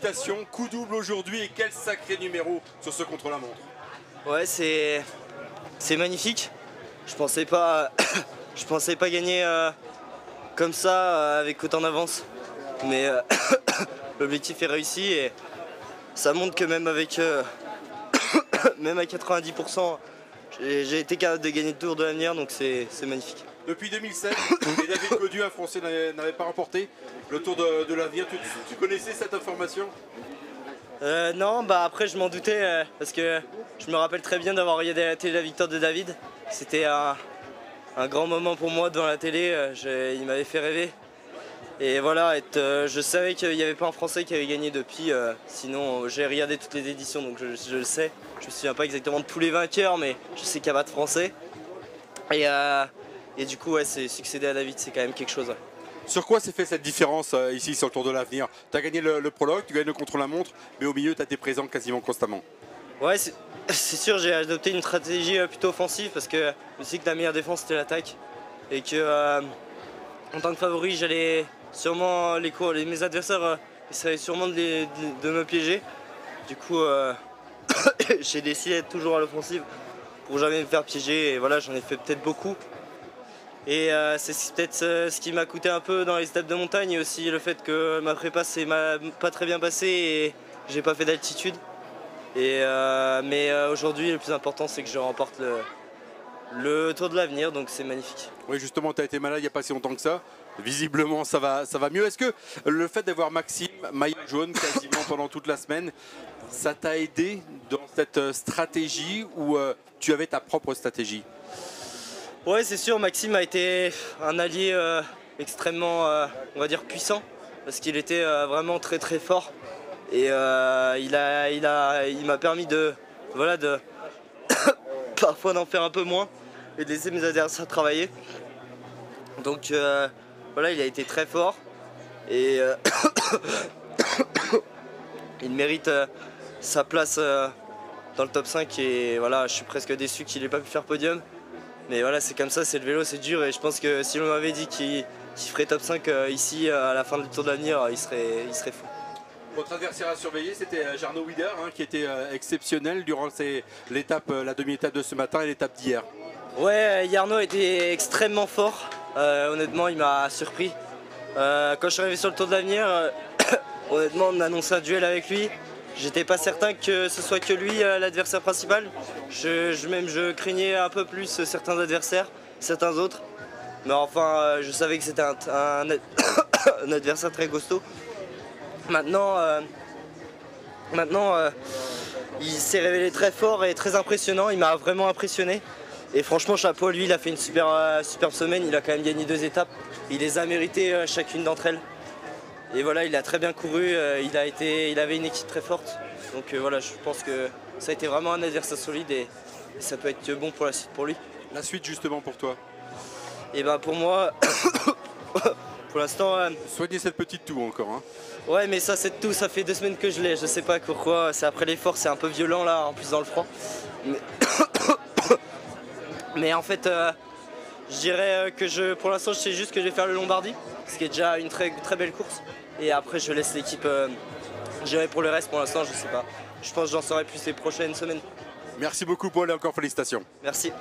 félicitations, coup double aujourd'hui et quel sacré numéro sur ce contre-la-montre. Ouais, c'est magnifique. Je pensais pas, je pensais pas gagner comme ça avec autant d'avance. Mais l'objectif est réussi et ça montre que même avec même à 90%, j'ai été capable de gagner le Tour de l'Avenir, donc c'est magnifique. Depuis 2007, et David Gaudu, un Français, n'avait pas remporté le Tour de l'Avenir. Tu connaissais cette information? Non, bah après je m'en doutais parce que je me rappelle très bien d'avoir regardé à la télé la victoire de David. C'était un grand moment pour moi devant la télé, il m'avait fait rêver. Et voilà, je savais qu'il n'y avait pas un Français qui avait gagné depuis, sinon j'ai regardé toutes les éditions donc je le sais. Je me souviens pas exactement de tous les vainqueurs mais je sais qu'il n'y a pas de Français. Et du coup ouais, succéder à David c'est quand même quelque chose. Ouais. Sur quoi s'est fait cette différence ici sur le Tour de l'Avenir? Tu as gagné le prologue, tu gagnes le contre-la-montre, mais au milieu tu as été présent quasiment constamment. Ouais, c'est sûr, j'ai adopté une stratégie plutôt offensive parce que je sais que la meilleure défense c'était l'attaque. Et que en tant que favori, j'allais sûrement mes adversaires essayaient sûrement de me piéger. Du coup, j'ai décidé d'être toujours à l'offensive pour jamais me faire piéger. Et voilà, j'en ai fait peut-être beaucoup. Et c'est peut-être ce qui m'a coûté un peu dans les étapes de montagne et aussi le fait que ma prépa s'est pas très bien passée et j'ai pas fait d'altitude. Mais aujourd'hui, le plus important, c'est que je remporte le Tour de l'Avenir, donc c'est magnifique. Oui, justement, tu as été malade il n'y a pas si longtemps que ça. Visiblement, ça va mieux. Est-ce que le fait d'avoir Maxime, maillot jaune, quasiment pendant toute la semaine, ça t'a aidé dans cette stratégie ou tu avais ta propre stratégie? Ouais, c'est sûr, Maxime a été un allié extrêmement, on va dire, puissant, parce qu'il était vraiment très très fort. Et il m'a permis de parfois d'en faire un peu moins et de laisser mes adversaires travailler. Donc voilà, il a été très fort et il mérite sa place dans le top 5 et voilà, je suis presque déçu qu'il n'ait pas pu faire podium. Mais voilà, c'est comme ça, c'est le vélo, c'est dur et je pense que si l'on m'avait dit qu'il ferait top 5 ici à la fin du Tour de l'Avenir, il serait fou. Votre adversaire à surveiller, c'était Jarno Wider, qui était exceptionnel durant la demi-étape de ce matin et l'étape d'hier. Ouais, Jarno était extrêmement fort. Honnêtement, il m'a surpris. Quand je suis arrivé sur le Tour de l'Avenir, honnêtement, on a annoncé un duel avec lui. J'étais pas certain que ce soit que lui l'adversaire principal. Je craignais un peu plus certains adversaires, certains autres. Mais enfin, je savais que c'était un adversaire très costaud. Maintenant, il s'est révélé très fort et très impressionnant. Il m'a vraiment impressionné. Et franchement, chapeau, lui, il a fait une superbe semaine. Il a quand même gagné 2 étapes. Il les a méritées chacune d'entre elles. Et voilà, il a très bien couru. Il avait une équipe très forte. Donc voilà, je pense que ça a été vraiment un adversaire solide et ça peut être bon pour la suite pour lui. La suite, justement, pour toi? Et ben pour moi, pour l'instant. Soignez cette petite toux encore. Hein. Ouais, mais ça, c'est tout. Ça fait 2 semaines que je l'ai. Je sais pas pourquoi. C'est après l'effort, c'est un peu violent là, en plus dans le froid. Mais en fait, je dirais que pour l'instant, je sais juste que je vais faire le Lombardie, ce qui est déjà une très, très belle course. Et après, je laisse l'équipe gérer pour le reste. Pour l'instant, je sais pas. Je pense que j'en saurai plus les prochaines semaines. Merci beaucoup, Paul, et encore félicitations. Merci.